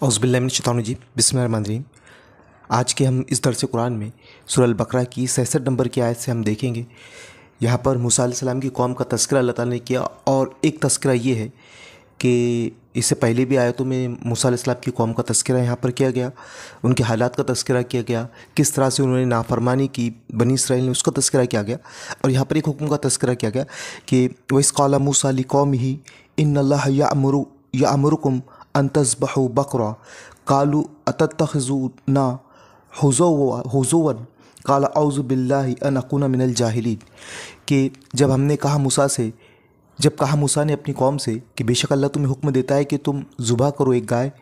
औज़ुबिल्लाहिमिनश्शैतानिर्रजीम बिस्मिल्लाहिर्रहमानिर्रहीम। आज के हम इस दर्स कुरान में सूरह अल-बक़रा की 66 नंबर की आयत से हम देखेंगे। यहाँ पर मूसा अलैहिस्सलाम की कौम का तज़किरा अल्लाह ताला ने किया, और एक तज़किरा ये है कि इससे पहले भी आयतों में मूसा अलैहिस्सलाम की कौम का तज़किरा यहाँ पर किया गया, उनके हालात का तज़किरा किया गया, किस तरह से उन्होंने नाफरमानी की बनी इसराइल ने, उसका तज़किरा किया गया। और यहाँ पर एक हुक्म का तज़किरा किया गया कि वइज़ क़ाला मूसा लिक़ौमिही इन्नल्लाहा यअमुरुकुम अन तज़बहू बक़रा क़ालू अतत्तख़िज़ूना हुज़ुवन क़ाला औज़ु बिल्लाहि अन अकूना मिनल जाहिलीन। कि जब कहा मूसा ने अपनी कौम से कि बेशक अल्लाह तुम्हें हुक्म देता है कि तुम ज़ुबह करो एक गाय,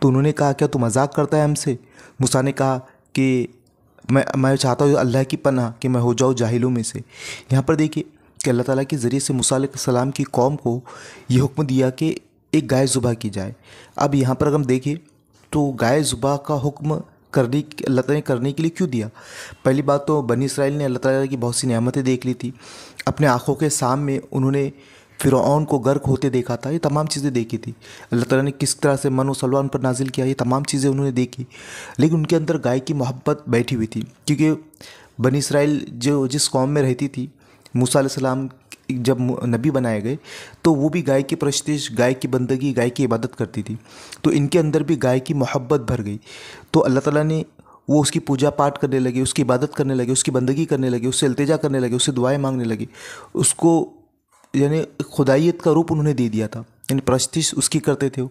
तो उन्होंने कहा क्या तू मजाक करता है हमसे। मूसा ने कहा कि मैं चाहता हूँ अल्लाह की पनाह कि मैं हो जाऊँ जाहिलों में से। यहाँ पर देखिए कि अल्लाह ताला के ज़रिए से मूसा अलैहिस्सलाम की कौम को ये हुक्म दिया कि एक गाय ज़ुबह की जाए। अब यहाँ पर अगर हम देखें तो गाय ज़ुबह का हुक्म अल्लाह ताला ने करने के लिए क्यों दिया। पहली बात तो बनी इसराइल ने अल्लाह ताला की बहुत सी नेमतें देख ली थी, अपने आँखों के सामने उन्होंने फ़िरऔन को गर्क होते देखा था, ये तमाम चीज़ें देखी थी। अल्लाह ताला ने किस तरह से मन व सलवा उन पर नाजिल किया, ये तमाम चीज़ें उन्होंने देखी। लेकिन उनके अंदर गाय की मोहब्बत बैठी हुई थी, क्योंकि बनी इसराइल जिस कौम में रहती थी, मूसा अलैहिस्सलाम जब नबी बनाए गए तो वो भी गाय की परस्तिश, गाय की बंदगी, गाय की इबादत करती थी। तो इनके अंदर भी गाय की मोहब्बत भर गई। तो अल्लाह ताला ने वो उसकी पूजा पाठ करने लगे, उसकी इबादत करने लगे, उसकी बंदगी करने लगे, उससे इल्तिजा करने लगे, उससे दुआएं मांगने लगे। उसको यानी खुदाइयत का रूप उन्होंने दे दिया था, यानी परस्तिश उसकी करते थे वो।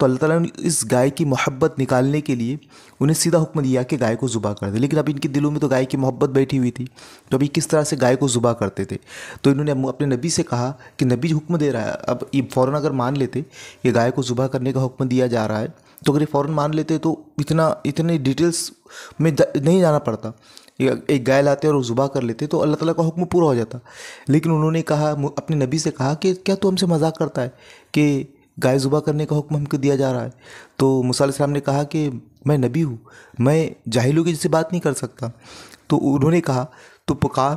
तो अल्लाह ताला ने इस गाय की मोहब्बत निकालने के लिए उन्हें सीधा हुक्म दिया कि गाय को ज़ुबह कर दे। लेकिन अब इनके दिलों में तो गाय की मोहब्बत बैठी हुई थी, तो अभी किस तरह से गाय को ज़ुबह करते थे। तो इन्होंने अपने नबी से कहा कि नबी हुक्म दे रहा है, अब ये फ़ौरन अगर मान लेते कि गाय को ज़ुबह करने का हुक्म दिया जा रहा है, तो अगर ये फ़ौरन मान लेते तो इतने डिटेल्स में नहीं जाना पड़ता। एक गाय लाते और ज़ुबह कर लेते तो अल्लाह ताला का हुक्म पूरा हो जाता। लेकिन उन्होंने कहा, अपने नबी से कहा कि क्या तू हमसे मजाक करता है कि गाय ज़ुबह करने का हुक्म हमको दिया जा रहा है। तो मूसा अलैहिस्सलाम ने कहा कि मैं नबी हूँ, मैं जाहिलों की जैसे बात नहीं कर सकता। तो उन्होंने कहा तो पुकार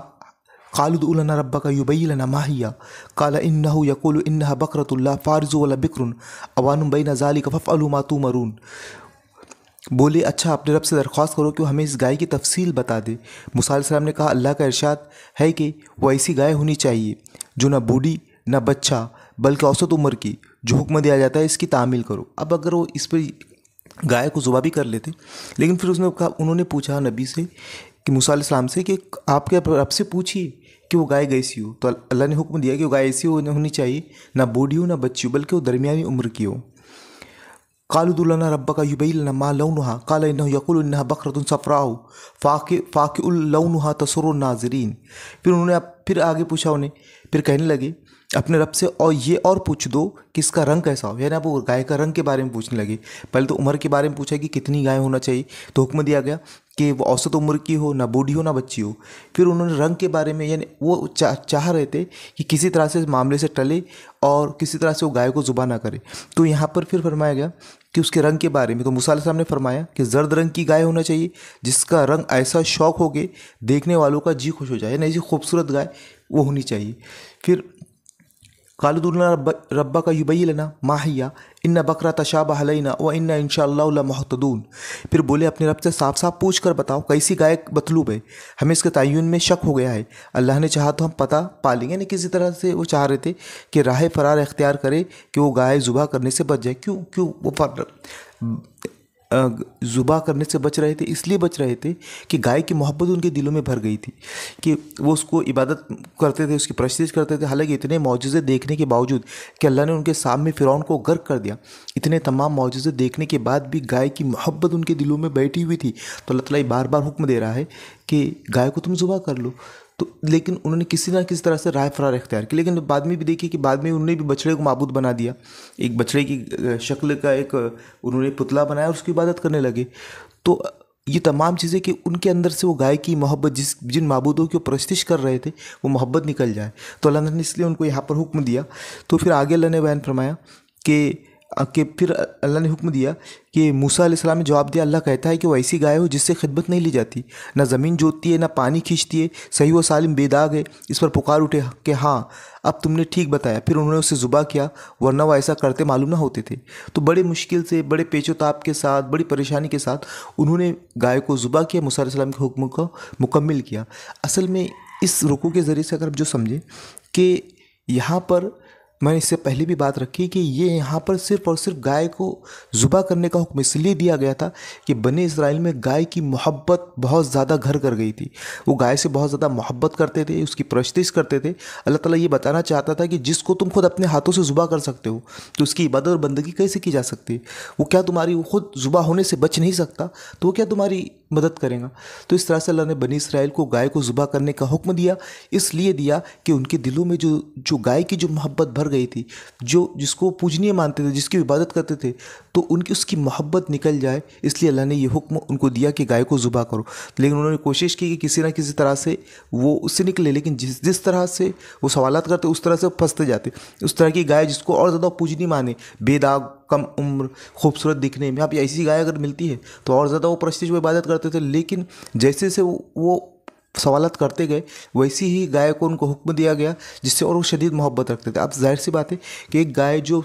क़ालू उदउ लना रब्बका युबय्यिन लना मा हिया क़ाला इन्नहु यक़ूलु इन्नहा बक़रतुन ला फ़ारिज़ुन वला बिक्रुन अवानुम बैना ज़ालिका फ़फ़अलू मा तुमरून। बोले अच्छा अपने रब से दरख्वास्त करो कि हमें इस गाय की तफसील बता दे। मूसा अलैहिस्सलाम ने कहा अल्लाह का इरशाद है कि वो ऐसी गाय होनी चाहिए जो ना बूढ़ी ना बच्चा बल्कि औसत उम्र की, जो हुक्म दिया जाता है इसकी तामील करो। अब अगर वो इस पर गाय को ज़ुबह भी कर लेते, लेकिन फिर उन्होंने पूछा नबी से कि मूसा अलैहिस्सलाम से कि आपके रब से पूछिए कि वो गाय कैसी हो। तो अल्लाह ने हुक्म दिया कि वो गाय ऐसी होनी चाहिए, ना बूढ़ी हो ना बच्ची हो, बल्कि वो दरमियानी उम्र की हो। क़ालू उदउ लना रब्बका युबय्यिन लना मा लौनुहा क़ाला इन्नहु यक़ूलु इन्नहा बक़रतुन सफ़राउ फ़ाक़िउल लौनुहा तसुर्रुन नाज़िरीन। फिर आगे पूछा उन्हें, फिर कहने लगे अपने रब से और ये और पूछ दो कि इसका रंग कैसा हो, यानी आप वो गाय का रंग के बारे में पूछने लगे। पहले तो उम्र के बारे में पूछा कि कितनी गाय होना चाहिए, तो हुक्म दिया गया कि वो औसत उम्र की हो, ना बूढ़ी हो ना बच्ची हो। फिर उन्होंने रंग के बारे में, यानी वो चाह रहे थे कि किसी तरह से मामले से टले और किसी तरह से वो गाय को ज़ुबह ना करे। तो यहाँ पर फिर फरमाया गया कि उसके रंग के बारे में। तो मूसा अलैहिस्सलाम ने फरमाया कि ज़र्द रंग की गाय होना चाहिए जिसका रंग ऐसा शौक हो के देखने वालों का जी खुश हो जाए, यानी ऐसी खूबसूरत गाय वो होनी चाहिए। फिर क़ालू उदउ लना रब्बका युबय्यिन लना मा हिया इन्ना बकरा तशाबह अलैना व इन्ना इंशाअल्लाहु लमुहतदून। फिर बोले अपने रब से साफ साफ पूछ कर बताओ कैसी गाय मतलूब है, हमें इसके तयन में शक हो गया है। अल्लाह ने चाहा तो हम पता पा लेंगे। नहीं किसी तरह से वो चाह रहे थे कि राह फ़रार इख्तियार करे कि वो गाय ज़ुबह करने से बच जाए। क्यों वो ज़ुबह करने से बच रहे थे, इसलिए बच रहे थे कि गाय की मोहब्बत उनके दिलों में भर गई थी कि वो उसको इबादत करते थे, उसकी परस्तिश करते थे। हालांकि इतने मौजज़े देखने के बावजूद कि अल्लाह ने उनके सामने फ़िरौन को गर्क कर दिया, इतने तमाम मौजज़े देखने के बाद भी गाय की मोहब्बत उनके दिलों में बैठी हुई थी। तो अल्लाह ताला बार बार हुक्म दे रहा है कि गाय को तुम ज़ुबह कर लो। तो लेकिन उन्होंने किसी ना किसी तरह से राह फ़रार इख्तियार की। लेकिन बाद में भी देखिए कि बाद में उन्होंने भी बछड़े को माबूद बना दिया, एक बछड़े की शक्ल का एक उन्होंने पुतला बनाया और उसकी इबादत करने लगे। तो ये तमाम चीज़ें कि उनके अंदर से वो गाय की मोहब्बत, जिन माबूदों की वो परस्तिश कर रहे थे, वो मोहब्बत निकल जाए। तो अल्लाह ने इसलिए उनको यहाँ पर हुक्म दिया। तो फिर आगे अल्लाह ने बयान फरमाया कि कि फिर अल्लाह ने हुक्म दिया कि मूसा अलैहिस्सलाम ने जवाब दिया, अल्लाह कहता है कि वो ऐसी गाय हो जिससे खिदमत नहीं ली जाती, ना ज़मीन जोतती है ना पानी खींचती है, सही व सालिम बेदाग है। इस पर पुकार उठे कि हाँ अब तुमने ठीक बताया। फिर उन्होंने उसे ज़ुबा किया, वरना वो ऐसा करते मालूम ना होते थे। तो बड़े मुश्किल से, बड़े पेचोताप के साथ, बड़ी परेशानी के साथ उन्होंने गाय को ज़ुबा किया, मूसा अलैहिस्सलाम के हुक्म को मुकम्मिल किया। असल में इस रुकू के ज़रिए से अगर आप जो समझें कि यहाँ पर मैंने इससे पहले भी बात रखी कि ये यहाँ पर सिर्फ़ और सिर्फ गाय को ज़ुबा करने का हुक्म इसलिए दिया गया था कि बने इस्राइल में गाय की मोहब्बत बहुत ज़्यादा घर कर गई थी। वो गाय से बहुत ज़्यादा मोहब्बत करते थे, उसकी परस्तिश करते थे। अल्लाह ताला ये बताना चाहता था कि जिसको तुम खुद अपने हाथों से ज़ुबा कर सकते हो तो उसकी इबादत और बंदगी कैसे की जा सकती है? वो क्या तुम्हारी, वो खुद ज़ुबा होने से बच नहीं सकता तो वो क्या तुम्हारी मदद करेगा? तो इस तरह से अल्लाह ने बनी इसराइल को गाय को ज़ुबा करने का हुक्म दिया। इसलिए दिया कि उनके दिलों में जो जो गाय की जो मोहब्बत भर गई थी, जो जिसको पूजनीय मानते थे, जिसकी इबादत करते थे, तो उनकी उसकी मोहब्बत निकल जाए, इसलिए अल्लाह ने ये हुक्म उनको दिया कि गाय को ज़ुबा करो। लेकिन उन्होंने कोशिश की कि किसी ना किसी तरह से वो उससे निकले, लेकिन जिस जिस तरह से वो सवालात करते उस तरह से फंसते जाते। उस तरह की गाय जिसको और ज़्यादा पूजनीय माने, बेदाग, कम उम्र, खूबसूरत दिखने में, आप ऐसी गाय अगर मिलती है तो और ज़्यादा वो प्रस्तिश वो इबादत करते थे। लेकिन जैसे से वो सवालत करते गए वैसी ही गाय को उनको हुक्म दिया गया जिससे और वो शदीद मोहब्बत रखते थे। अब जाहिर सी बात है कि एक गाय जो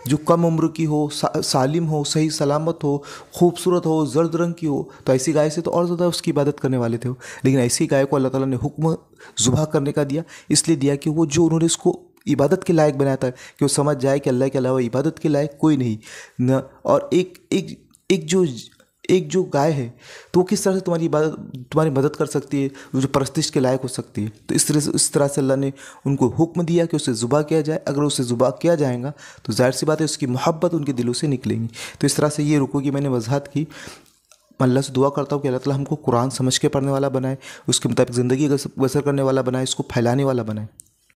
जो कम उम्र की हो, सालिम हो, सही सलामत हो, खूबसूरत हो, जर्द रंग की हो, तो ऐसी गाय से तो और ज़्यादा उसकी इबादत करने वाले थे वो। लेकिन ऐसी गाय को अल्लाह ताला ने हुक्म ज़ुबह करने का दिया, इसलिए दिया कि वो जो उन्होंने इसको इबादत के लायक बनाया था कि वो समझ जाए कि अल्लाह के अलावा इबादत के लायक कोई नहीं न। और एक जो गाय है तो वो किस तरह से तुम्हारी मदद कर सकती है, वो जो परस्तिश के लायक हो सकती है। तो इस तरह से अल्लाह ने उनको हुक्म दिया कि उसे ज़ुबा किया जाए। अगर उसे ज़ुबा किया जाएगा तो जाहिर सी बात है उसकी मोहब्बत उनके दिलों से निकलेंगी। तो इस तरह से ये रुकू की मैंने वजाहत की। मैं अल्लाह से दुआ करता हूँ कि अल्लाह ताला हमको कुरान समझ के पढ़ने वाला बनाए, उसके मुताबिक ज़िंदगी बसर करने वाला बनाए, इसको फैलाने वाला बनाए।